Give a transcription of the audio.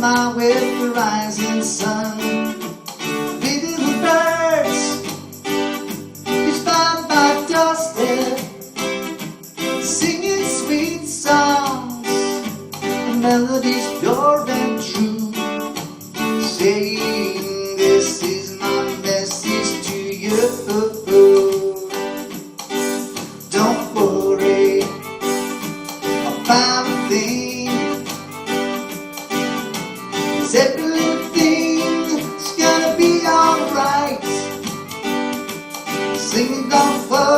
smile with the rising sun. Little birds, each time by dusted, singing sweet songs, the melodies pure and true, saying this is my message to you. Don't worry about a thing, 'cause everything's gonna be alright. Sing, don't worry.